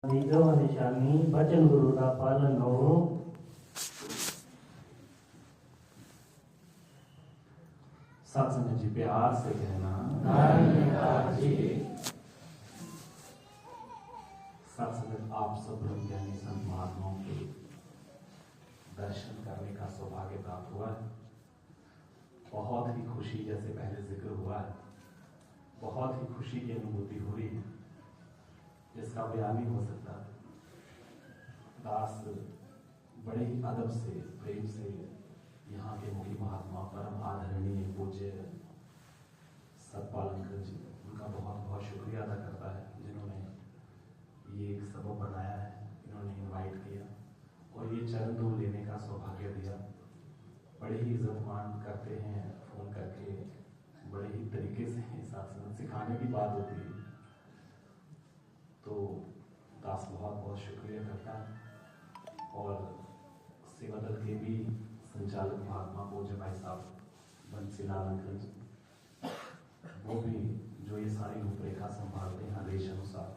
जो निशानी बचन गुरु का पालन हो। सत्संग जी प्यार से कहना, सत्संग आप सब ब्रह्मज्ञानी संत महात्माओं के दर्शन करने का सौभाग्य प्राप्त हुआ है। बहुत ही खुशी, जैसे पहले जिक्र हुआ है, बहुत ही खुशी की अनुभूति हो रही है जिसका बयान नहीं हो सकता। दास बड़े ही अदब से, प्रेम से यहाँ के मुखी महात्मा परम आदरणीय पूज्य सतपाल अंकल जी, उनका बहुत बहुत शुक्रिया अदा करता है जिन्होंने ये एक सबब बनाया है, इन्होंने इनवाइट किया और ये चरण धूल लेने का सौभाग्य दिया। बड़े ही इज्जत मान करते हैं, फोन करके बड़े ही तरीके से सत्संग सिखाने की बात होती है, तो दास बहुत बहुत शुक्रिया करता है। और सेवा दल के भी संचालक महात्मा पूज्य भाई साहब बंसीलाल अंकल जी, वो भी जो ये सारी रूपरेखा संभालते हैं आदेश अनुसार,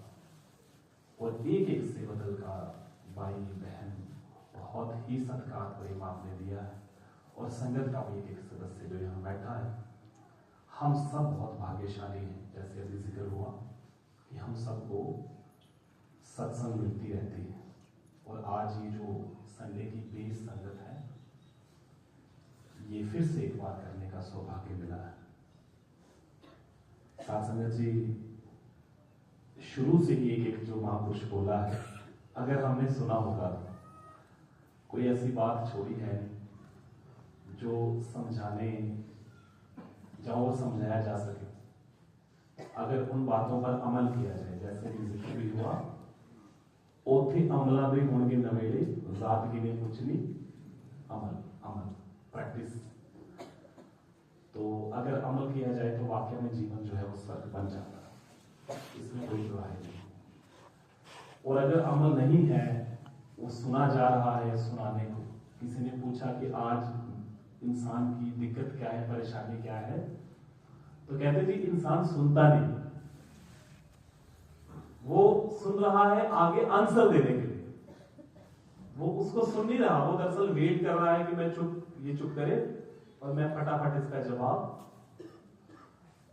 और एक एक सेवा दल का भाई बहन बहुत ही सत्कार प्रेम आपने दिया है, और संगत का भी एक सदस्य जो यहाँ बैठा है, हम सब बहुत भाग्यशाली हैं। जैसे अभी जिक्र हुआ कि हम सबको सत्संग मिलती रहती है, और आज ये जो संडे की बेस संगत है, ये फिर से एक बार करने का सौभाग्य मिला है। साथ संगत जी, शुरू से ही एक एक जो महापुरुष बोला है, अगर हमने सुना होगा, कोई ऐसी बात छोड़ी है जो समझाने जाओ समझाया जा सके। अगर उन बातों पर अमल किया जाए, जैसे कि जिक्र भी हुआ, ओथे अमला भी होंगे नवेड़े, रात की ने कुछ नहीं, अमल अमल प्रैक्टिस। तो अगर अमल किया जाए तो वाकई में जीवन जो है वो स्वर्ग बन जाता है, इसमें कोई दुराई नहीं। और अगर अमल नहीं है, वो सुना जा रहा है, सुनाने को किसी ने पूछा कि आज इंसान की दिक्कत क्या है, परेशानी क्या है, तो कहते जी इंसान सुनता नहीं, वो सुन रहा है आगे आंसर देने के लिए, वो उसको सुन नहीं रहा, वो दरअसल वेट कर रहा है कि मैं ये चुप करे और मैं फटाफट इसका जवाब।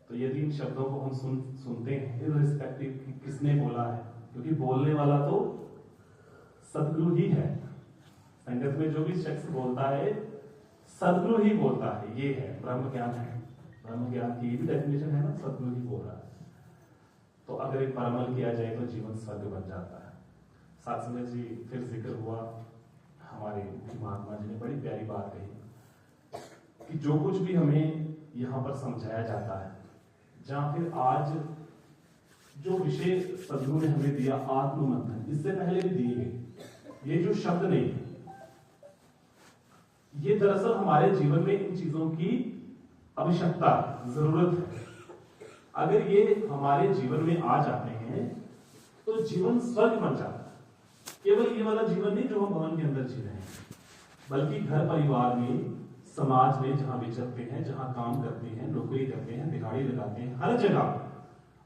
तो यदि इन शब्दों को हम सुनते हैं इररिस्पेक्टिव कि किसने बोला है, क्योंकि बोलने वाला तो सदगुरु ही है। संगत में जो भी शख्स बोलता है सदगुरु ही बोलता है, ये है ब्रह्म ज्ञान है, ब्रह्म ज्ञान की ये भी डेफिनेशन है ना, सदगुरु ही बोल रहा है। तो अगर एक पर अमल किया जाए तो जीवन स्वर्ग बन जाता है। साथ संगत जी, फिर जिक्र हुआ, हमारे महात्मा जी ने बड़ी प्यारी बात कही कि जो कुछ भी हमें यहाँ पर समझाया जाता है, जहाँ फिर आज जो विषय सदगुरु ने हमें दिया आत्ममंथन, इससे पहले भी दिए गए ये जो शब्द नहीं, ये दरअसल हमारे जीवन में इन चीजों की आवश्यकता, जरूरत है। अगर ये हमारे जीवन में आ जाते हैं तो जीवन स्वर्ग बन जाता है। केवल ये वाला जीवन नहीं जो हम भवन के अंदर जी रहे हैं, बल्कि घर परिवार में, समाज में जहां विचरते हैं, जहां काम करते हैं, नौकरी करते हैं, दिहाड़ी लगाते हैं, हर जगह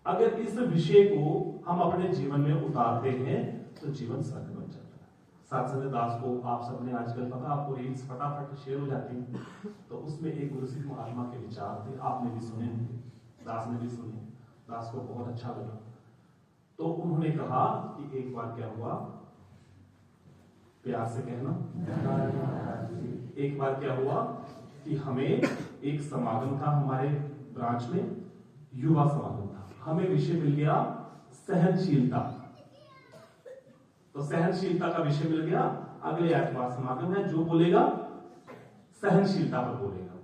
अगर इस विषय को हम अपने जीवन में उतारते हैं तो जीवन स्वर्ग बन जाता है। साथ संगत दास को आप सबने आजकल पता, आपको रील्स फटाफट शेयर हो जाती हैं, तो उसमें एक गुरुसिख महात्मा के विचार थे, आपने भी सुने होंगे, दास ने भी सुने, दास को बहुत अच्छा लगा। तो उन्होंने कहा कि एक बार क्या हुआ, प्यार से कहना, एक बार क्या हुआ कि हमें एक समागम था हमारे ब्रांच में, युवा समागम था, हमें विषय मिल गया सहनशीलता। तो सहनशीलता का विषय मिल गया, अगले एतवार समागम है, जो बोलेगा सहनशीलता पर बोलेगा।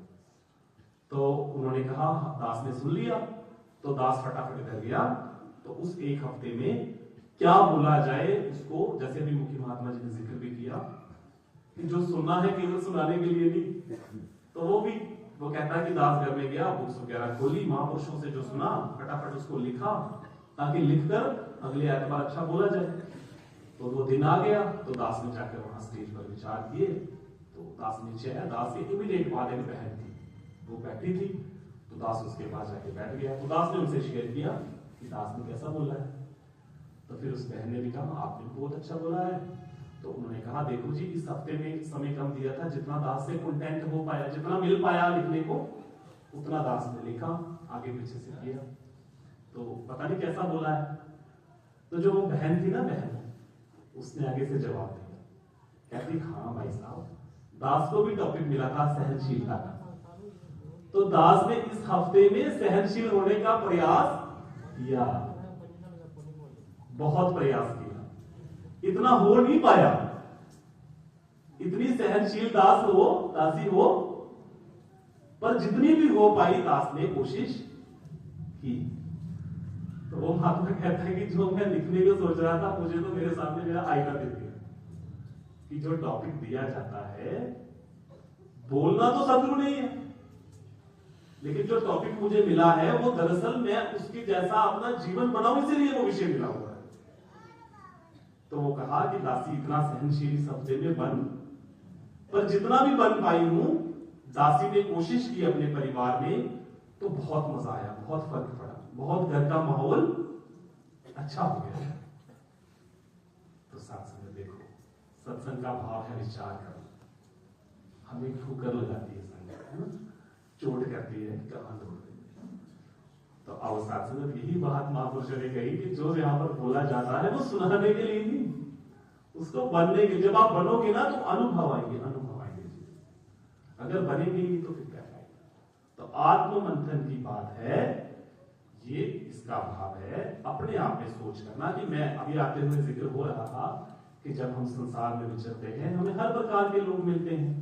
तो उन्होंने कहा, दास ने सुन लिया, तो दास फटाफट कर गया। तो उस एक हफ्ते में क्या बोला जाए उसको, जैसे अभी मुखी महात्मा जी ने जिक्र भी किया कि जो सुनना है केवल सुनाने के लिए नहीं, तो वो कहता है कि दास घर में गया, बुक्स वगैरह खोली, महापुरुषों से जो सुना फटाफट उसको लिखा, ताकि लिखकर अगले एतवार अच्छा बोला जाए। तो वो दिन आ गया, तो दास ने जाकर वहां स्टेज पर विचार किए। तो दास नीचे आया, दास के इमीडिएट बाद एक बहन थी, वो बैठी थी, तो दास उसके पास जाके बैठ गया। तो दास ने उनसे शेयर किया कि दास ने कैसा बोला है। तो फिर उस बहन ने भी कहा आपने बहुत अच्छा बोला है। तो उन्होंने कहा देखो जी, इस हफ्ते में समय कम दिया था, जितना दास से कंटेंट हो पाया, जितना मिल पाया लिखने को, उतना दास ने लिखा, आगे पीछे से किया। तो पता नहीं कैसा बोला है। तो जो वो बहन थी ना, बहन, उसने आगे से जवाब दिया, कहती हाँ भाई साहब, दास को भी टॉपिक मिला था सहनशीलता का, तो दास ने इस हफ्ते में सहनशील होने का प्रयास किया, बहुत प्रयास किया, इतना हो नहीं पाया, इतनी सहनशील दास हो, दासी हो, पर जितनी भी हो पाई दास ने कोशिश की। तो वो महात्मा कहता है कि जो मैं लिखने को सोच रहा था, मुझे तो मेरे सामने मेरा आईना दे दिया कि जो टॉपिक दिया जाता है, बोलना तो शत्रु नहीं है, लेकिन जो टॉपिक मुझे मिला है वो दरअसल मैं उसके जैसा अपना जीवन बनाऊं, इसीलिए वो विषय मिला हुआ है। तो वो कहा कि दासी इतना सहनशील इस हफ्ते में बन, पर जितना भी बन पाई हूं, दासी ने कोशिश की अपने परिवार में, तो बहुत मजा आया, बहुत फर्क पड़ा, बहुत घर का माहौल अच्छा हो गया। तो सत्संग देखो, सत्संग का भाव है विचार करना, हमें ठोकर लगाती है संगत, चोट करती है, कहां तोड़ देती। तो आओ सत्संग, यही बात महापुरुषों ने कही कि जो यहाँ पर बोला जाता है वो सुनाने के लिए नहीं, उसको बनने के, जब आप बनोगे ना तो अनुभव आएंगे, अनुभव आएंगे। अगर बनेंगे ही तो फिर क्या आएगा। तो आत्म मंथन की बात है ये, इसका भाव है अपने आप में सोच करना कि मैं, अभी आते हुए जिक्र हो रहा था कि जब हम संसार में विचरते हैं, हमें हर प्रकार के लोग मिलते हैं,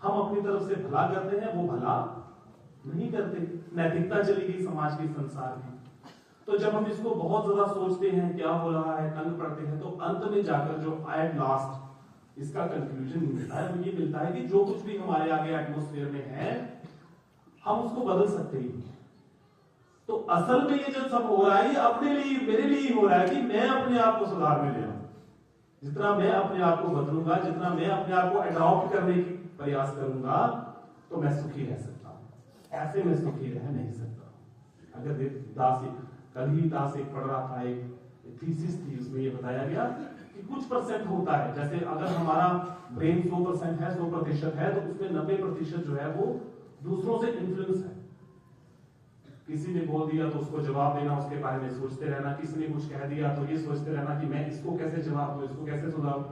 हम अपनी तरफ से भला करते हैं, वो भला नहीं करते, नैतिकता चली गई समाज के संसार में। तो जब हम इसको बहुत ज्यादा सोचते हैं क्या हो रहा है, तंग पड़ते हैं, तो अंत में जाकर जो एट लास्ट इसका कंक्लूजन मिलता है वो ये मिलता है कि जो कुछ भी हमारे आगे एटमॉस्फेयर में है, हम उसको बदल सकते ही। तो असल में ये जो सब हो रहा है, ये अपने लिए, मेरे लिए हो रहा है कि मैं अपने आप को सुधार में ले आऊं। जितना मैं अपने आप को बदलूंगा, जितना मैं अपने आप को अडॉप्ट करने की प्रयास करूंगा, तो मैं सुखी रह सकता हूं। ऐसे में सुखी रह नहीं सकता। अगर दास, कल ही दास एक पढ़ रहा था, एक थीसिस थी, उसमें ये बताया गया कि कुछ परसेंट होता है, जैसे अगर हमारा ब्रेन 100% है, 100% है, तो उसमें 90% जो है वो दूसरों से इन्फ्लुएंस है। किसी ने बोल दिया तो उसको जवाब देना, उसके बारे में सोचते रहना, किसी ने कुछ कह दिया तो ये सोचते रहना कि मैं इसको कैसे जवाब दूं, इसको कैसे सुधारूं।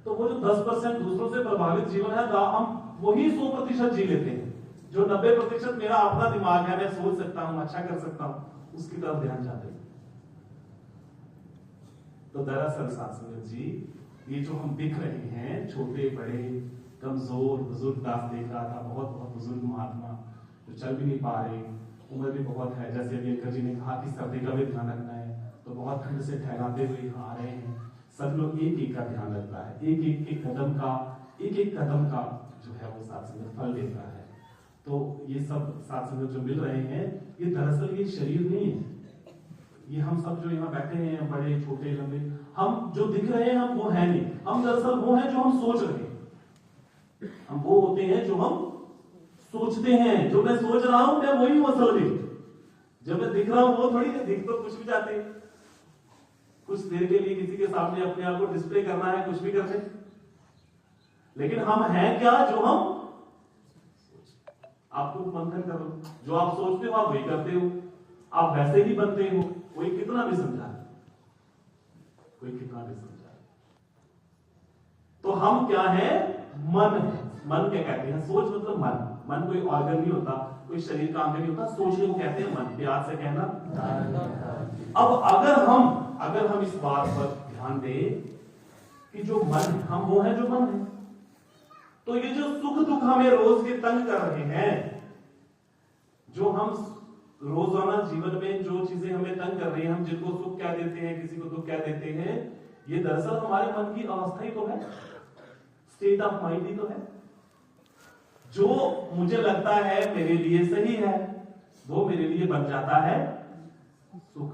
तो वो जो 10% दूसरों से प्रभावित जीवन है, हम वही 100% जी लेते हैं। जो 90% मेरा अपना दिमाग है, मैं सोच सकता हूं, अच्छा कर सकता हूं, उसकी तरफ ध्यान जाते हैं। तो दरअसल सत्संग जी, ये जो हम दिख रहे हैं, छोटे बड़े कमजोर, बुजुर्ग, दास देख रहा था, बहुत बहुत बुजुर्ग महात्मा जो चल भी नहीं पा रहे, उम्र भी बहुत है, जैसे अभी अंकल जी ने कहा कि सर्दी का भी ध्यान रखना है, तो बहुत ठंड से ठहराते हुए यहाँ आ रहे हैं। सब लोग एक एक का ध्यान रखता है, एक एक कदम का, एक एक कदम का जो है वो सत्संग फल देता है। तो ये सब सत्संग जो मिल रहे हैं, ये दरअसल ये शरीर नहीं है, ये हम सब जो यहाँ बैठे हैं, बड़े छोटे लंबे, हम जो दिख रहे हैं, हम वो है नहीं, हम दरअसल वो है जो हम सोच रहे हैं। हम वो होते हैं जो हम सोचते हैं, जो मैं सोच रहा हूं मैं वही हूं असल में, जब मैं दिख रहा हूं वो थोड़ी, दिख तो कुछ भी जाते हैं, कुछ देर के लिए किसी के सामने अपने आप को डिस्प्ले करना है, कुछ भी करते, लेकिन हम हैं क्या जो हम, आपको मंथन करो, जो आप सोचते हो आप वही करते हो, आप वैसे ही बनते हो। कोई कितना भी समझा, कोई कितना भी समझा, तो हम क्या है, मन है। मन क्या कहते हैं, सोच मतलब मन, मन कोई ऑर्गन नहीं होता, कोई शरीर का अंग नहीं होता, सोचने को कहते हैं मन, प्यार से कहना। अब अगर हम इस बात पर ध्यान दें कि जो मन है, हम वो है जो मन है, तो ये जो सुख दुख हमें रोज के तंग कर रहे हैं, जो हम रोजाना जीवन में जो चीजें हमें तंग कर रही हैं, हम जिनको सुख कह देते हैं, किसी को दुख कह देते हैं, ये दरअसल हमारे मन की अवस्था ही तो है, स्टेट ऑफ माइंड ही तो है। जो मुझे लगता है मेरे लिए सही है, वो मेरे लिए बन जाता है सुख,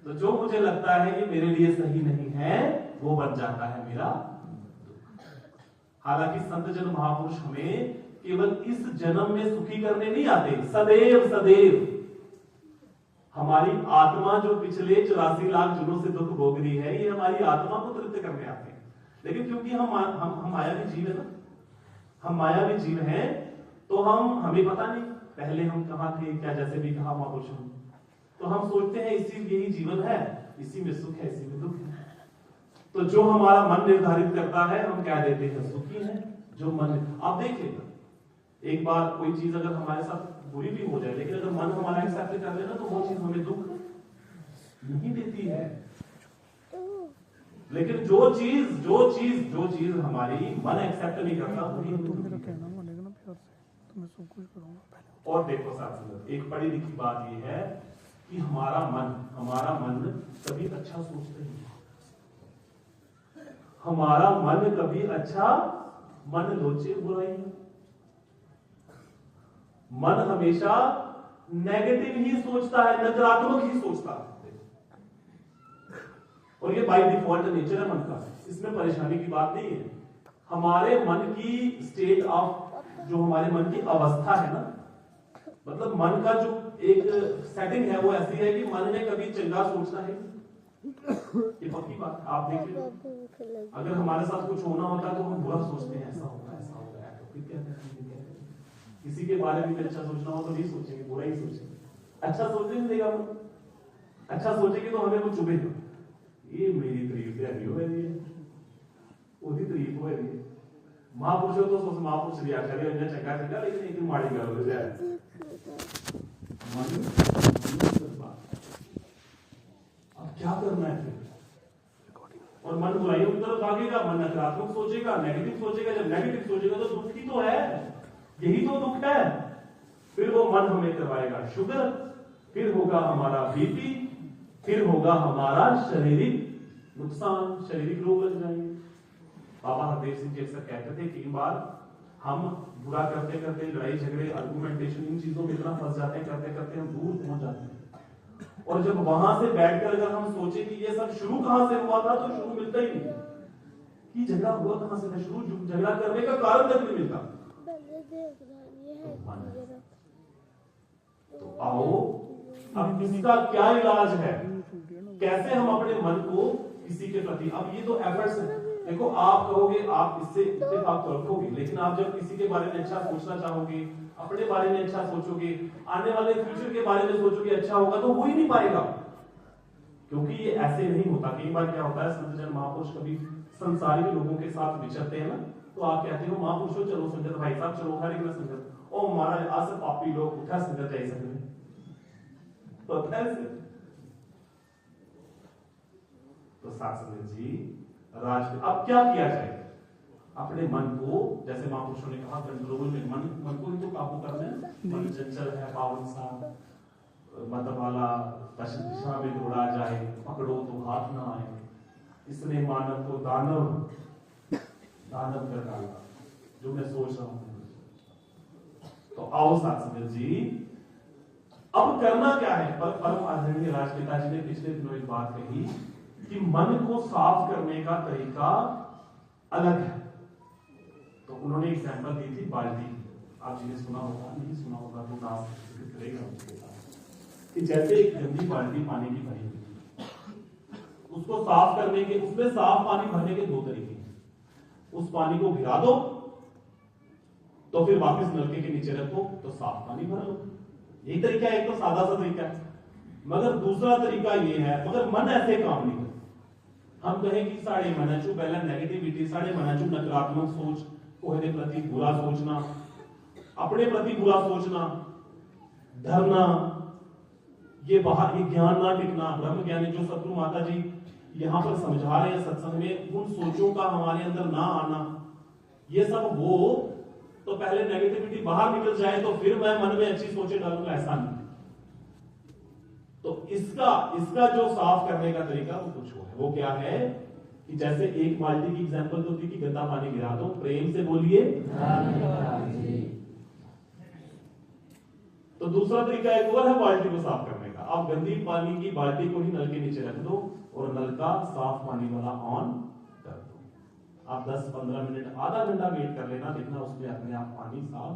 तो जो मुझे लगता है कि मेरे लिए सही नहीं है, वो बन जाता है मेरा दुख। हालांकि संत जन महापुरुष हमें केवल इस जन्म में सुखी करने नहीं आते, सदैव सदैव हमारी आत्मा जो पिछले 84 लाख जुनों से दुख भोग रही है, ये हमारी आत्मा को तृप्त करने आते हैं। लेकिन क्योंकि हम मायावी जीव है ना, हम मायावी जीव हैं, तो हमें पता नहीं पहले हम कहाँ थे, क्या जैसे भी कहा महापुरुषों, तो हम सोचते हैं इसी यही जीवन है, इसी में सुख है, इसी में दुख है। तो जो हमारा मन निर्धारित करता है हम क्या देते हैं, सुखी है। जो मन, आप देख लेना, एक बार कोई चीज अगर हमारे साथ बुरी भी हो जाए, लेकिन अगर मन हमारा एक्सेप्ट कर लेना तो वो चीज हमें दुख नहीं देती है। लेकिन जो चीज हमारी मन एक्सेप्ट नहीं करता वही और देखो साथ एक पढ़ी लिखी बात यह है कि हमारा मन कभी अच्छा सोचता नहीं, हमारा मन कभी अच्छा मन लोचे बुराई, मन हमेशा नेगेटिव ही सोचता है, नकारात्मक ही सोचता है। और ये बाय डिफॉल्ट नेचर है मन का, इसमें परेशानी की बात नहीं है। हमारे मन की स्टेट ऑफ, जो हमारे मन की अवस्था है ना, मतलब मन का जो एक सेटिंग है वो ऐसी है कि मन ने कभी चंगा सोचना है, ये पक्की बात। आप देखिए अगर हमारे साथ कुछ होना होता है तो हम बुरा सोचते हैं, ऐसा होगा तो फिर क्या करेंगे। किसी के बारे में अच्छा सोचना हो तो नहीं सोचेंगे, बुरा ही सोचेंगे। अच्छा सोचने नहीं देगा वो, अच्छा सोचेंगे तो हमें वो चुभेगा, ये मेरी तारीफ है नहीं हो रही है, ਉਹਦੀ तारीफ हो रही है। महापुरुषों तो सोच महापुरुष भी आखिर है चंगा चंगा, लेकिन एक माड़ी गल हो जाए अब क्या करना है फिर। और मन बुराइयों की तरफ भागेगा, मन नकारात्मक सोचेगा, नेगेटिव सोचेगा। जब नेगेटिव सोचेगा तो दुख ही तो है, यही तो दुख है। फिर वो मन हमें करवाएगा शुगर, फिर होगा हमारा बीपी, फिर होगा हमारा शारीरिक नुकसान, शारीरिक रोग लग जाएंगे। बाबा हरदेव सिंह जी अक्सर कहते थे कि बार हम बुरा करते करते लड़ाई झगड़े आर्गुमेंटेशन इन चीजों में इतना फंस जाते हैं, करते करते हम दूर पहुंच जाते हैं। और जब वहां से बैठकर अगर हम सोचे कि ये सब शुरू कहां से हुआ था, तो शुरू मिलता ही नहीं कि झगड़ा हुआ कहां से था। शुरू झगड़ा करने का कारण तक नहीं मिलता। तो आओ अब इसका क्या इलाज है, कैसे हम अपने मन को किसी के प्रति, अब ये तो एफर्ट्स है। देखो आप कहोगे आप इससे इत्तेफाक तो रखोगे, लेकिन आप जब किसी के बारे में अच्छा सोचना चाहोगे, अपने बारे में अच्छा सोचोगे, आने वाले फ्यूचर के बारे में सोचोगे अच्छा होगा, तो हो ही नहीं पाएगा, क्योंकि ये ऐसे नहीं होता। कई बार क्या होता है, संत जन महापुरुष कभी संसारिक लोगों के साथ विचरते हैं ना, तो आप कहते हो महापुरुषों चलो संगत, भाई साहब चलो हर एक संगत, ओ महाराज आज पापी लोग उठा संगत जा सकते, तो साथ संगत जी राज अब क्या किया जाए, अपने मन को, जैसे महापुरुषों ने कहा कंट्रोल में, मन को ही तो काबू करना है। मन चंचल है पावन सा, मत वाला पश्चिम दिशा में दौड़ा जाए, पकड़ो तो हाथ ना आए, इसने मानव को दानव कर डाला, जो मैं सोच रहा हूं। तो आओ साथ संगत जी अब करना क्या है। पर परम आदरणीय राजपिता जी ने पिछले दिनों एक बात कही कि मन को साफ करने का तरीका अलग है। तो उन्होंने एग्जांपल दी थी बाल्टी, आप जिन्हें सुना होगा, नहीं सुना होगा तो नाम करेगा उसके साथ, कि जैसे एक गंदी बाल्टी पानी की भरी हुई, उसको साफ करने के, उसमें साफ पानी भरने के दो तरीके हैं। उस पानी को गिरा दो तो फिर वापस नलके के नीचे रखो तो साफ पानी भर लो, यही तरीका है। एक तो सादा सा तरीका है, मगर दूसरा तरीका ये है, मगर मन ऐसे काम नहीं करता। हम कहें कि साढ़े मन चू पहले नेगेटिविटी, साढ़े मन चू नकारात्मक सोच, कोई प्रति बुरा सोचना, अपने प्रति बुरा सोचना, डरना, ये बाहर ये ज्ञान ना टिकना, ब्रह्म ज्ञानी जो सतगुरु माता जी यहाँ पर समझा रहे हैं सत्संग में, उन सोचों का हमारे अंदर ना आना, ये सब हो तो पहले नेगेटिविटी बाहर निकल जाए तो फिर मैं मन में अच्छी सोचे डालूंगा, ऐसा नहीं। तो इसका जो साफ करने का तरीका वो कुछ है, वो क्या है कि जैसे एक बाल्टी की एग्जांपल तो थी कि गंदा पानी गिरा दो, प्रेम से बोलिए। तो दूसरा तरीका एक और है बाल्टी को साफ करने का। आप गंदी पानी की बाल्टी को ही नल के नीचे रख दो और नल का साफ पानी वाला ऑन कर दो। आप 10-15 मिनट, आधा घंटा वेट कर लेना, देखना उसमें अपने आप पानी साफ,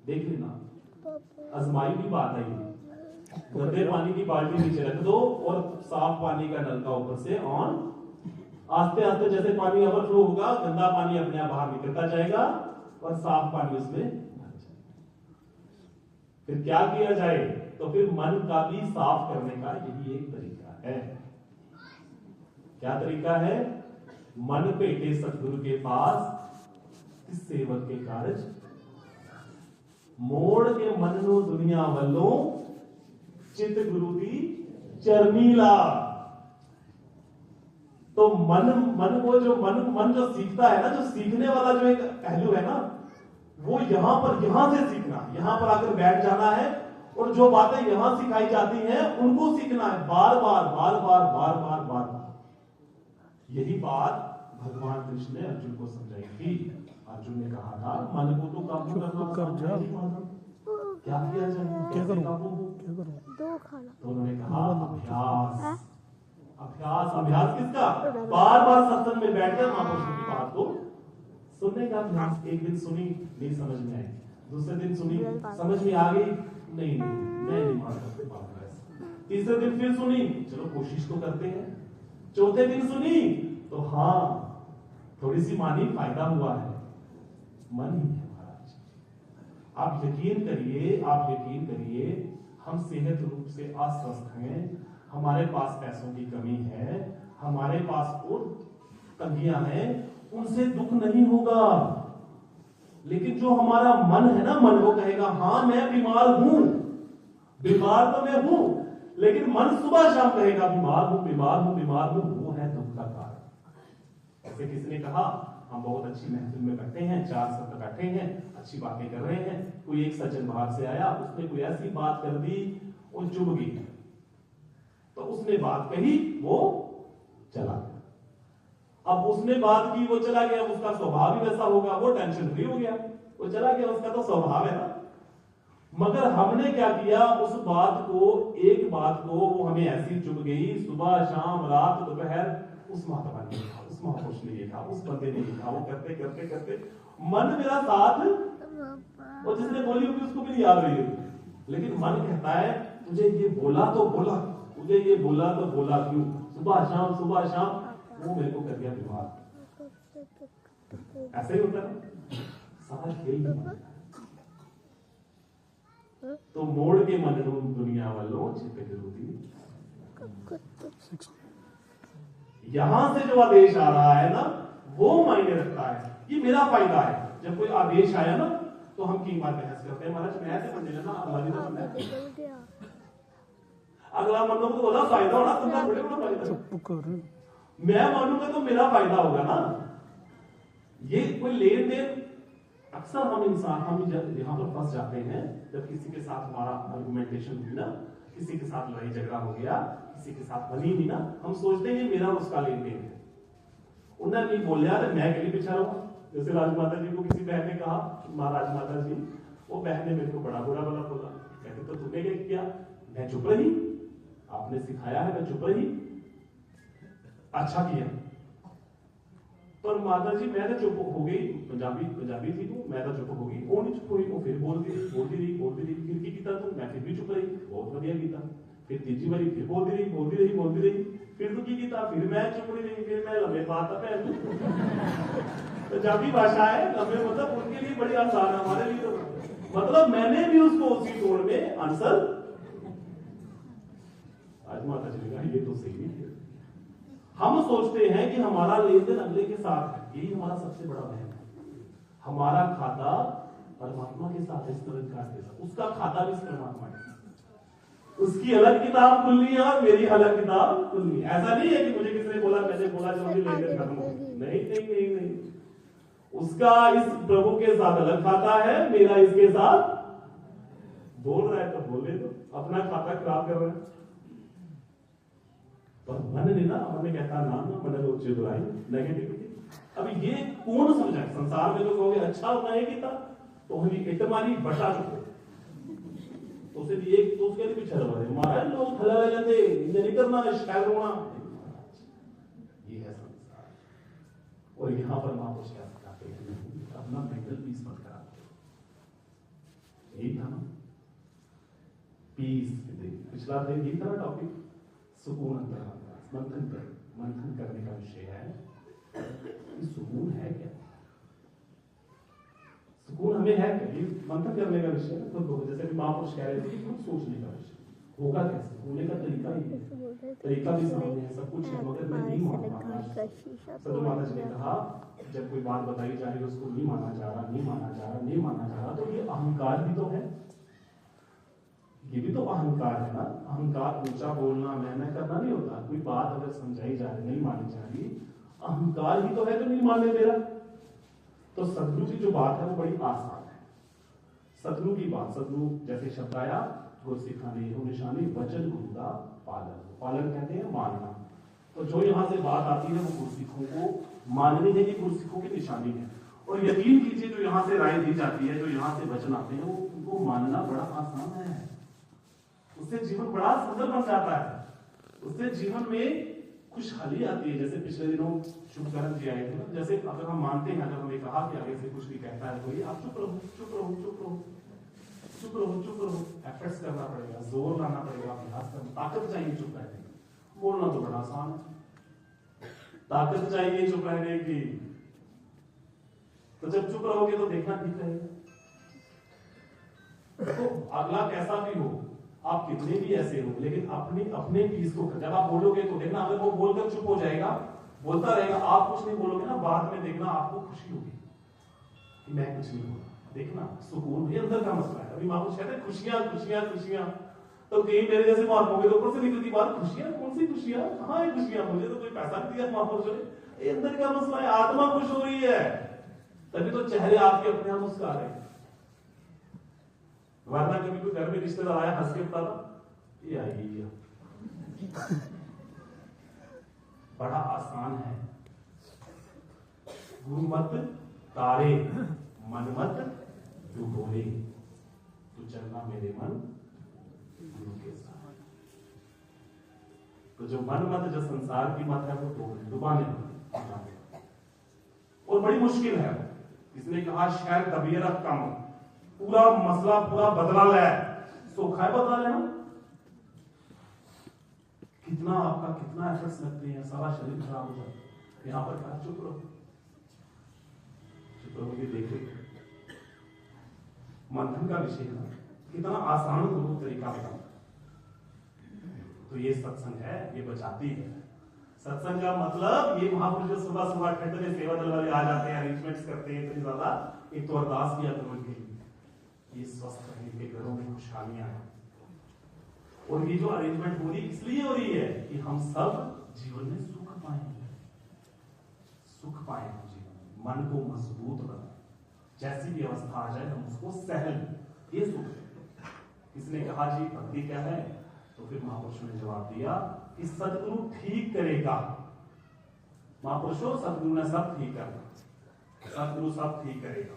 देख लेना। आजमाई भी बात है, गंदे पानी की बाल्टी नीचे रख दो और साफ पानी का नल का ऊपर से ऑन। आस्ते आस्ते जैसे पानी ओवरफ्लो होगा, गंदा पानी अपने आप बाहर निकलता जाएगा और साफ पानी उसमें भर जाएगा। फिर क्या किया जाए? तो फिर मन का भी साफ करने का यही एक तरीका है। क्या तरीका है? मन पेटे सतगुरु के पास इस सेवक के कार्य मोड़ के मन नो दुनिया वल्लों चित गुरु दी चरनी ला। तो मन को जो मन जो सीखता है ना, जो सीखने वाला जो एक पहलू है ना, वो यहां से सीखना, यहां पर आकर बैठ जाना है और जो बातें यहां सिखाई जाती हैं उनको सीखना है बार बार बार बार बार बार बार बार। यही बात भगवान कृष्ण ने अर्जुन को समझाई थी। अर्जुन ने कहा था मन को तो काबू करना, क्या किया जाए, कैसे काबू हो? तो उन्होंने कहा अभ्यास। अभ्यास अभ्यास किसका? बार बार सत्संग में बैठकर महापुरुषों की बात को सुनने का अभ्यास। एक दिन सुनी, नहीं समझ में आई, दूसरे दिन सुनी, समझ में आ गई, नहीं मैं नहीं मानता। तीसरे दिन फिर सुनी, चलो कोशिश तो करते हैं। चौथे दिन सुनी तो हाँ थोड़ी सी मानी, फायदा हुआ है। मन ही है महाराज। आप यकीन करिए, आप यकीन करिए, हम सेहत रूप से अस्वस्थ हैं, हमारे पास पैसों की कमी है, हमारे पास और तंगियां हैं, उनसे दुख नहीं होगा। लेकिन जो हमारा मन है ना, मन वो कहेगा हाँ मैं बीमार हूं, बीमार तो मैं हूं, लेकिन मन सुबह शाम कहेगा बीमार हूं बीमार हूं बीमार हूं। वो है दुख का कारण। ऐसे किसी ने कहा हम बहुत अच्छी महफिल में बैठे हैं, 4 सत्र बैठे हैं, अच्छी बातें कर रहे हैं, कोई एक सज्जन बाहर से आया, उसने कोई ऐसी बात कर दी और चुभ गई। तो उसने बात कही, वो चला गया। अब उसने बात की, वो चला गया, उसका स्वभाव ही वैसा होगा, वो टेंशन फ्री हो गया, वो चला गया, उसका तो स्वभाव है ना। मगर हमने क्या किया, उस बात को, एक बात को, वो हमें ऐसी चुभ गई, सुबह शाम रात दोपहर उस महात्मा ने लिखा, उस महापुरुष ने लिखा, उस बंदे ने लिखा, वो करते करते करते मन मेरा साथ, और जिसने बोली होगी उसको भी नहीं याद रही होगी, लेकिन मन कहता है तुझे ये बोला तो बोला, तुझे ये बोला तो बोला क्यों, सुबह शाम वो मेरे को कर दिया बीमार। ऐसे ही होता है सारा खेल ही। तो मोड़ के मन दुनिया वालों चित्त गुरु। यहां से जो आदेश आ रहा है ना, वो मायने रखता है, ये मेरा फायदा है। जब कोई आदेश आया ना तो हम की बार बहस करते हैं, महाराज मैं ऐसे बन लेना, अगला मानो तो बोला फायदा होना, तुमका थोड़ी बड़ा फायदा, मैं मानूंगा तो मेरा फायदा होगा ना। ये कोई लेन देन, अक्सर हम इंसान हम यहाँ पर फंस जाते हैं, जब किसी के साथ हमारा आर्गुमेंटेशन हुई ना, किसी के साथ लड़ाई झगड़ा हो गया, किसी के साथ बनी नहीं ना, हम सोचते हैं मेरा उसका लेन देन है। उन्हें नहीं बोल यार मैं के लिए पीछा रहूं। जैसे राजमाता जी को किसी बहन ने कहा, महाराज माता जी, वो बहन ने मेरे को बड़ा बुरा भला बोला, कहते तो तुमने क्या किया? मैं चुप रही, आपने सिखाया है मैं चुप रही, अच्छा किया। पर माता जी मैं तो चुप हो गई, पंजाबी थी वो, मैं तो चुप हो गई, वो नहीं चुप हुई, वो फिर बोलती रही, फिर की कीता तुम? मैं फिर भी चुप रही, बहुत बढ़िया कीता। फिर तीसरी बारी फिर बोलती रही, फिर तू की कीता? फिर मैं चुप नहीं रही, फिर मैं लंबे बात पहन लूं। पंजाबी भाषा है, लंबे मतलब उनके लिए बड़ी आसान है, हमारे लिए तो मतलब मैंने भी उसको उसी टोन में आंसर। आज माता जी ने कहा ये तो सही है। हम सोचते हैं कि हमारा लेन देन अगले के साथ है, यही हमारा सबसे बड़ा वहम है। हमारा खाता परमात्मा के साथ है, इस निरंकार के साथ, उसका खाता भी इस परमात्मा के साथ। उसकी अलग किताब खुलनी है और मेरी अलग किताब खुलनी है। ऐसा नहीं है कि मुझे किसी ने बोला, मैंने बोला, जो भी लेन देन खत्म हो। नहीं, उसका इस प्रभु के साथ अलग खाता है, मेरा इसके साथ। बोल रहा है तो बोले दो, अपना खाता खराब कर रहा है। पर मन ने ना, मन कहता ना मन लोचे बुराई नेगेटिविटी। अब ये कौन समझाए? संसार में तो कहोगे अच्छा होना है कि था तो हम इट मारी बटा चुके तो उसे एक तो उसके लिए पीछे रहा है, हमारे लोग खला रह जाते, ये नहीं करना, शिकायत होना। ये है संसार। और यहां पर महापुरुष क्या सिखाते हैं, अपना मेंटल पीस मत करा, यही था ना, पीस विद पिछला दिन यही था ना टॉपिक, सुकून अंतरात्मा, मंथन करने का विषय है कि सुकून है क्या, सुकून हमें है क्या, ये मंथन करने का विषय है। खुद जैसे भी महापुरुष कह रहे थे कि खुद सोचने का विषय होगा कैसे, होने का तरीका ही है, तरीका भी सामने है, सब कुछ है, मगर मैं नहीं मानता। सदगुरु माता जी ने कहा जब कोई बात बताई जा रही है उसको नहीं माना जा रहा, नहीं माना जा रहा, नहीं माना जा रहा, तो ये अहंकार भी तो है, ये भी तो अहंकार है ना। अहंकार ऊंचा बोलना, मैं करना नहीं होता। कोई बात अगर समझाई जा रही, नहीं मानी जा रही, अहंकार ही तो है जो नहीं मानने दे रहा। तो सदगुरु की जो बात है वो बड़ी आसान है। सदगुरु की बात, सदगुरु जैसे शब्द आया, गुरसिखाने हो निशानी वचन गुरु का पालन, पालन कहते हैं मानना। तो जो यहाँ से बात आती है वो गुरसिखों को माननी है, ये गुरसिखों की निशानी है। और यकीन कीजिए जो यहाँ से राय दी जाती है, जो यहाँ से वचन आते हैं, वो उनको मानना बड़ा आसान है। उससे जीवन बड़ा सुंदर बन जाता है, उससे जीवन में खुशहाली आती है। जैसे पिछले दिनों शुभकरण जी आए थे ना, जैसे अगर हम मानते हैं, अगर हमें कहा कि आगे से कुछ भी कहता है कोई, आप चुप रहो, चुप रहो, चुप रहो, चुप रहो, चुप रहो। एफर्ट्स करना पड़ेगा, जोर लाना पड़ेगा, अभ्यास करना, ताकत चाहिए चुप रहने की। बोलना तो बड़ा आसान है, ताकत चाहिए चुप रहने की। तो जब चुप रहोगे तो देखना ठीक रहेगा। तो अगला कैसा भी हो, आप कितने भी ऐसे हो, लेकिन अपने पीस को जब आप बोलोगे तो देखना, अगर वो बोलकर चुप हो जाएगा, बोलता रहेगा, आप कुछ नहीं बोलोगे ना, बाद में देखना आपको खुशी होगी कि मैं कुछ नहीं बोला। देखना सुकून भी अंदर का मसला है। अभी महापुरुष कहते हैं खुशियां खुशियां खुशियां, तो कहीं मेरे जैसे महापुरुष के ऊपर से निकलती बात, खुशियां कौन सी खुशियां, कहाँ है खुशियां, मुझे तो कोई पैसा नहीं दिया महापुरुष ने। ये अंदर का मसला है, आत्मा खुश हो रही है, तभी तो चेहरे आपके अपने आप मुस्कुरा रहे हैं। वरना कभी कोई घर में रिश्तेदार आया, हंस के बताता ये आई, बड़ा आसान है। गुरु मत तारे मन मत डुबोरे, तो चलना मेरे मन गुरु के साथ। तो जो मन मत, जो संसार की मत है, वो डुबाने और बड़ी मुश्किल है। इसने कहा शहर तबीयत कम, पूरा मसला पूरा बदला ले, सोखा है बदला लेना। कितना आपका कितना एफर्ट्स लगते हैं, सारा शरीर खराब हो जाता है। यहाँ पर कहा चुप रहो, चुप रहो, ये देखो मंथन का विषय है, कितना आसान गुरु तरीका बताओ। तो ये सत्संग है, ये बचाती है। सत्संग का मतलब ये महापुरुष सुबह सुबह ठंड में सेवा दल वाले आ जाते हैं, अरेंजमेंट्स करते हैं, इतनी ज्यादा, एक तो अरदास किया करो उनके लिए, ये स्वस्थ रहने के घरों में खुशहालियां हैं। और ये जो अरेंजमेंट हो रही इसलिए हो रही है कि हम सब जीवन में सुख पाए, सुख पाए जीवन में, मन को मजबूत बनाए, जैसी भी अवस्था आ जाए हम उसको सहल, ये सुख। इसने कहा जी भक्ति क्या है, तो फिर महापुरुषों ने जवाब दिया कि सदगुरु ठीक करेगा। महापुरुषों सदगुरु ने सब ठीक करना, सदगुरु सब ठीक करेगा।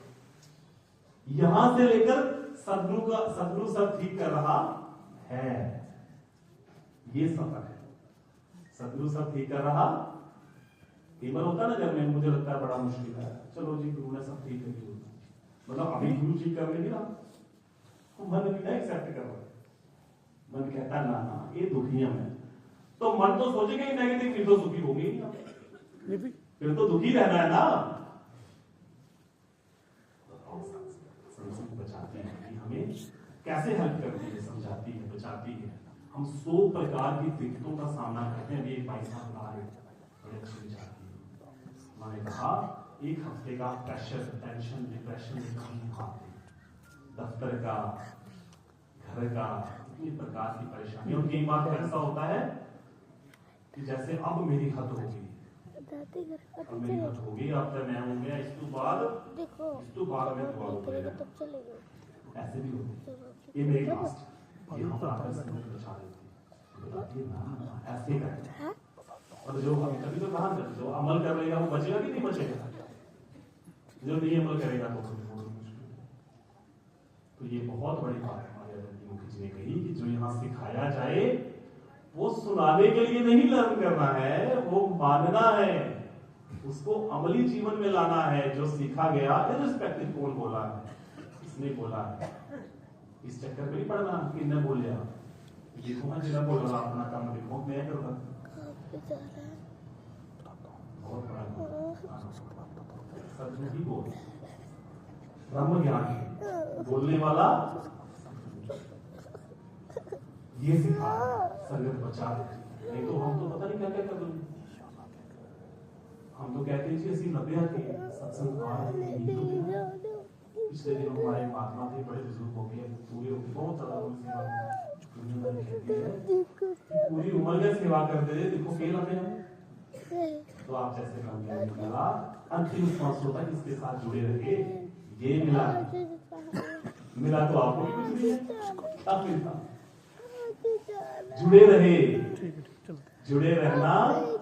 यहां से लेकर सदगुरु सब ठीक कर रहा है, ये सफर है। सदगुरु सब ठीक कर रहा। कई बार होता है ना जब में, मुझे लगता है बड़ा मुश्किल है, चलो जी गुरु ने सब ठीक कर दिया, मतलब अभी गुरु ठीक कर लेंगे ना, तो मन भी ना एक्सेप्ट कर रहा, मन कहता ना ना ये दुखियां है, तो मन तो सोचेगा ही नेगेटिव, फिर तो सुखी होगी नहीं, फिर तो दुखी रहना है ना। बचाती है कि हमें कैसे हेल्प करती है, समझाती है, बचाती है। हम 100 प्रकार की दिक्कतों का सामना करते हैं। अभी एक भाई साहब बता रहे बड़े अच्छी विचारती है, उन्होंने कहा एक हफ्ते का प्रेशर, टेंशन, डिप्रेशन, दफ्तर का, घर का, इतनी प्रकार की परेशानी। और कई बार ऐसा होता है कि जैसे अब मेरी हद हो गई, अब मेरी हद हो गई, अब तक मैं हो गया, इस तो बाद में दुआ हो गया, ऐसे भी होते हैं। ये मेरी लास्ट यहाँ पर आकर समझ बचा देती है ना, ऐसे करते। और जो कभी तो कहा जो अमल कर लेगा वो बचेगा कि नहीं बचेगा, जो नहीं अमल करेगा तो ये बहुत बड़ी बात हमारे मुखी जी ने कही कि जो यहाँ सिखाया जाए वो सुनाने के लिए नहीं लर्न करना है, वो मानना है, उसको अमली जीवन में लाना है। जो सीखा गया इररिस्पेक्टिव कौन बोला है, किसने बोला है, इस चक्कर में नहीं पड़ना कि न बोल लिया, देखो ना जिला बोल रहा अपना काम देखो मैं करूँगा बहुत बड़ा सच में ही बोल ब्रह्म ज्ञान है बोलने वाला ये सिखा संगत बचा नहीं तो हम तो पता नहीं क्या क्या कर देंगे हम तो कहते हैं जी ऐसी नब्बे आती है सत्संग आ रही है पिछले दिनों हमारे महात्मा थे बड़े बुजुर्ग हो गए पूरे बहुत ज्यादा उनकी सेवा पूरी उम्र में सेवा करते थे देखो फेल आते हैं तो आप जैसे काम किया अंतिम श्वास होता है इसके साथ जुड़े रहे ये मिला तो आपको भी कुछ नहीं है तब मिलता जुड़े रहे जुड़े रहना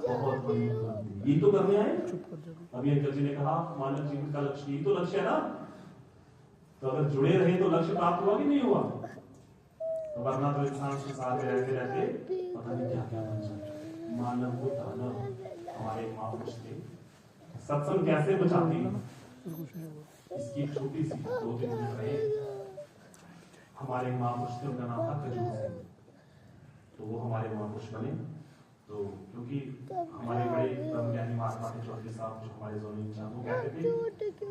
बहुत बड़ी उपलब्धि ये तो करने आए अभी अंकल जी ने कहा मानव जीवन का लक्ष्य यही तो लक्ष्य है ना तो अगर जुड़े रहे तो लक्ष्य प्राप्त हुआ कि नहीं हुआ तो वरना तो इंसान संसार में रहते रहते पता नहीं क्या क्या बन जाए मानव को दानव हमारे महापुरुष थे सत्संग कैसे बचाती इसकी एक छोटी सी 2-3 मिनट रहे हमारे महापुरुष थे उनका नाम था खजूर सिंह तो वो हमारे महापुरुष बने तो क्योंकि हमारे बड़े ब्रह्मज्ञानी महात्मा थे चौधरी साहब जो हमारे जोनी इंचार्ज वो कहते थे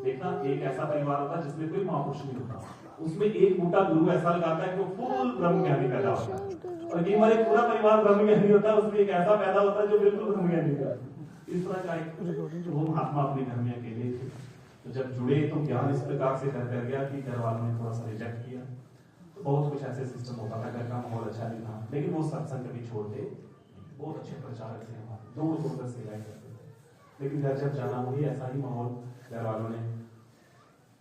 देखना एक ऐसा परिवार होता है जिसमें कोई महापुरुष नहीं होता उसमें एक मोटा गुरु ऐसा लगाता है कि वो फुल ब्रह्मज्ञानी पैदा होता है और ये हमारे पूरा परिवार ब्रह्मज्ञानी होता है उसमें एक ऐसा पैदा होता है जो बिल्कुल ब्रह्मज्ञानी होता है इस तरह का एक वो महात्मा अपने घर में अकेले थे तो जब जुड़े तो ज्ञान इस प्रकार से कर गया कि घर वालों ने थोड़ा सा रिजेक्ट किया तो बहुत कुछ ऐसे सिस्टम होता था घर का माहौल अच्छा नहीं था लेकिन वो सत्संग कभी छोड़ते बहुत अच्छे प्रचारक थे हमारे दूर दूर तक सेवाएं करते थे लेकिन घर जब जाना हुई ऐसा ही माहौल घर वालों ने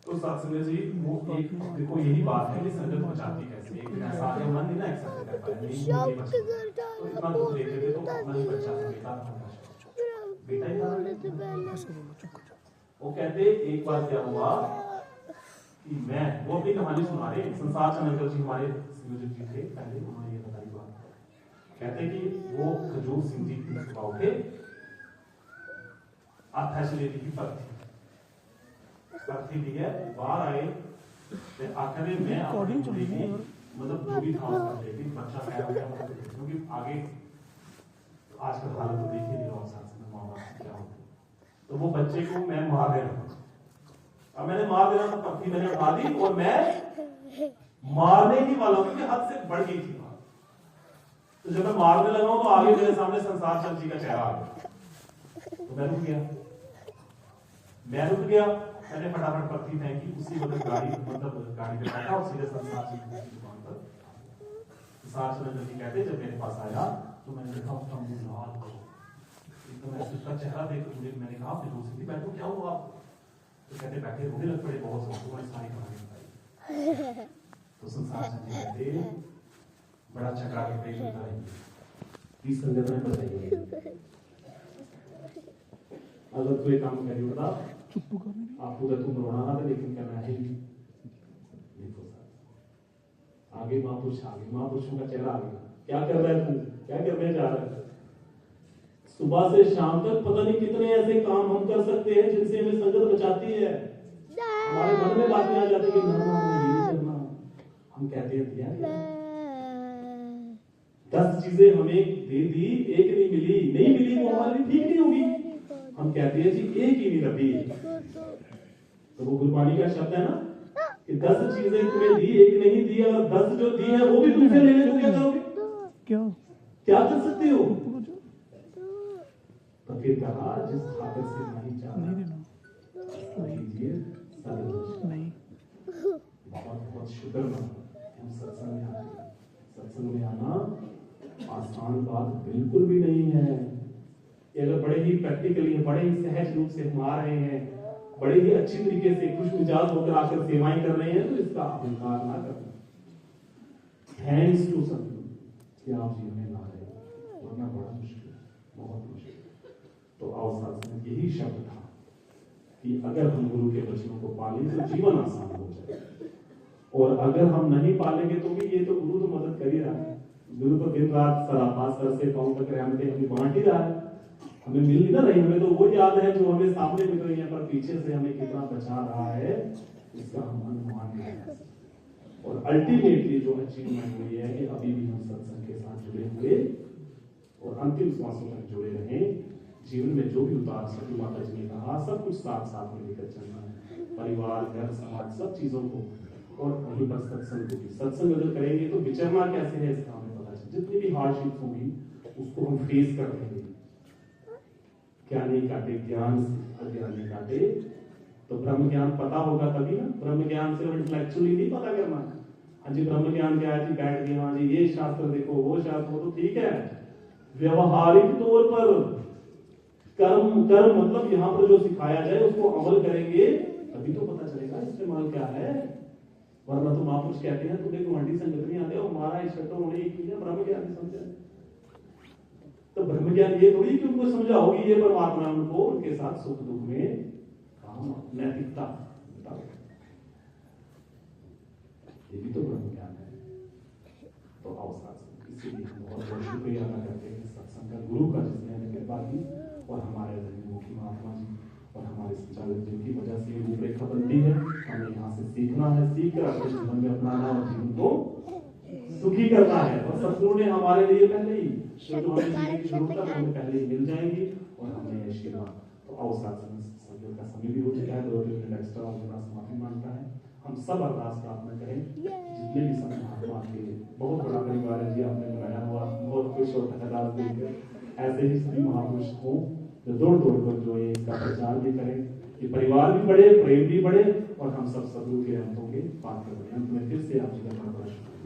तो सत्संग जी वो एक देखो यही बात है कि संगत बचाती कैसे एक दिन ऐसा है मन नहीं ना एक्सेप्ट कर पाया नहीं तो इतना दुख देते थे तो अपना ही बच्चा था बेटा ही था वो कहते एक बार क्या हुआ कि मैं वो अपनी कहानी सुना रहे संसार चंद्र जी हमारे संयोजक जी थे पहले उन्होंने ये बताई बात कहते कि वो खजूर सिंह जी की सुबह उठे आथाशले की पर्थी दी है बाहर आए ते आखिर मैं अपनी कुड़ी की मतलब जो भी था उसका लेकिन बच्चा पैदा हो गया क्योंकि आगे आजकल हालत तो देखिए नहीं और साथ में माँ बाप क्या होती तो वो बच्चे को मैं मार दे रहा हूँ अब मैंने मार देना तो पर्थी मैंने उठा दी और मैं मारने ही वाला हूँ क्योंकि हद से बढ़ गई थी तो जब मैं मारने लगा हूं तो आगे मेरे सामने संसार चंद जी का चेहरा आ गया तो मैं रुक गया मैंने फटाफट पर्थी फेंकी उसी वक्त गाड़ी पे बैठा और सीधे संसार चंद जी की दुकान पर संसार चंद जी कहते जब मेरे पास आया तो मैंने देखा उसका मुंह लाल एकदम ऐसे उसका चेहरा देख मुझे मैंने कहा फिर दूसरी थी बैठो क्या हुआ तो कहते बैठे रोने लग पड़े बहुत उन्होंने सारी कहानी बताई तो संसार चंद जी कहते बड़ा चक्रा के पेश होता है इस संदर्भ में बताइए अगर कोई काम करी होता आपको तो तुम रोना था लेकिन करना है देखो सर आगे महापुरुषों का चेहरा आ गया क्या कर रहा है तू क्या करने जा रहा है सुबह से शाम तक पता नहीं कितने ऐसे काम हम कर सकते हैं जिनसे हमें संगत बचाती है हमारे मन में बातें आ जाती है कि ना ये करना हम कहते हैं दिया 10 चीजें हमें दे दी एक नहीं मिली वो हमारे लिए ठीक नहीं होगी हम कहते हैं जी एक ही नहीं लगी तो वो गुरबाणी का शब्द है ना कि 10 चीजें तुम्हें दी एक नहीं दी और 10 जो दी है वो भी तुमसे ले ले तो क्या करोगे क्या कर सकते हो तो फिर कहा जिस खातिर से नहीं चाहना नहीं बहुत शुक्र हम सत्संग में आना आसान बात बिल्कुल भी नहीं है ये अगर बड़े ही प्रैक्टिकली बड़े ही सहज रूप से हम आ रहे हैं बड़े ही अच्छी तरीके से खुश मिजाज होकर आकर सेवाएं कर रहे हैं तो इसका अहंकार ना करना थैंक्स टू सतगुरु कि आप जीवन में ला रहे हो वरना बड़ा मुश्किल बहुत मुश्किल तो आओ सत्संग यही शब्द था कि अगर हम गुरु के वचनों को पालें तो जीवन आसान हो जाए और अगर हम नहीं पालेंगे तो भी ये तो गुरु तो मदद कर ही रहा है गुरु तो दिन रात सरापा सर से पांव तक रहमतें हमें बांट ही रहा है हमें मिल ही ना रही हमें तो वो याद है जो हमें सामने मिल रही है पर पीछे से हमें कितना बचा रहा है इसका हम अनुमान नहीं और अल्टीमेटली जो अचीवमेंट हुई है कि अभी भी हम सत्संग के साथ जुड़े हुए और अंतिम श्वासों तक जुड़े रहें। जीवन में जो भी उतार सती माता जी ने कहा सब कुछ साथ साथ में लेकर चलना है, परिवार, घर, समाज, सब चीजों को, और वहीं पर सत्संग को भी। सत्संग अगर करेंगे तो विचरना कैसे है इसका हमें पता चले। जितनी भी हार्डशिप्स होगी उसको हम फेस कर लेंगे। क्या नहीं काटे ज्ञान से, अज्ञान नहीं काटे। तो ब्रह्म ज्ञान पता होगा तभी ना। ब्रह्म ज्ञान सिर्फ इंटेलेक्चुअली नहीं पता करना है। हाँ जी ब्रह्म ज्ञान क्या है जी, बैठ गए हाँ जी ये शास्त्र देखो वो शास्त्र तो ठीक है, व्यवहारिक तौर पर कर्म मतलब यहाँ पर जो सिखाया जाए उसको अमल करेंगे तभी तो पता चलेगा इस्तेमाल क्या है। वरना तो महापुरुष कहते हैं तुम्हें गुवाहाटी संगत में आते हो हमारा इष्टो होने की है ब्रह्म ज्ञान समझे। तो ब्रह्म ज्ञान ये थोड़ी कि उनको समझाओगी ये परमात्मा उनको उनके साथ सुख दुख में काम नैतिकता, ये भी तो ब्रह्म ज्ञान है। तो आओ साथ इसीलिए हम बहुत बहुत शुक्रिया अदा करते हैं सत्संग का, गुरु का जिसने हमें कृपा की, और हमारे मुखी महात्मा जी और हमारे संचालक जिनकी वजह से रूपरेखा बनती है। हमें यहाँ से सीखना है, सीख कर अपने जीवन में अपनाना और जीवन को सुखी करना है। और सतगुरु ने हमारे लिए पहले ही जो हमें जीने की जरूरत है हमें पहले ही मिल जाएंगी और हमें आशीर्वाद। तो आओ साथ का समय भी हो चुका है, 2 मिनट एक्स्ट्रा माफी मांगता है। हम सब अरदास प्रार्थना करें जितने भी संत महात्मा के, बहुत बड़ा परिवार है जी आपने बनाया हुआ, बहुत खुश होता है अरदास देकर। ऐसे ही सभी महापुरुष हो जो दौड़ कर जो है इसका प्रचार भी करें, कि परिवार भी बढ़े, प्रेम भी बढ़े और हम सब सदगुरु के रहमतों के पात्र बने। अंत में फिर से आप जी का बड़ा शुक्रिया।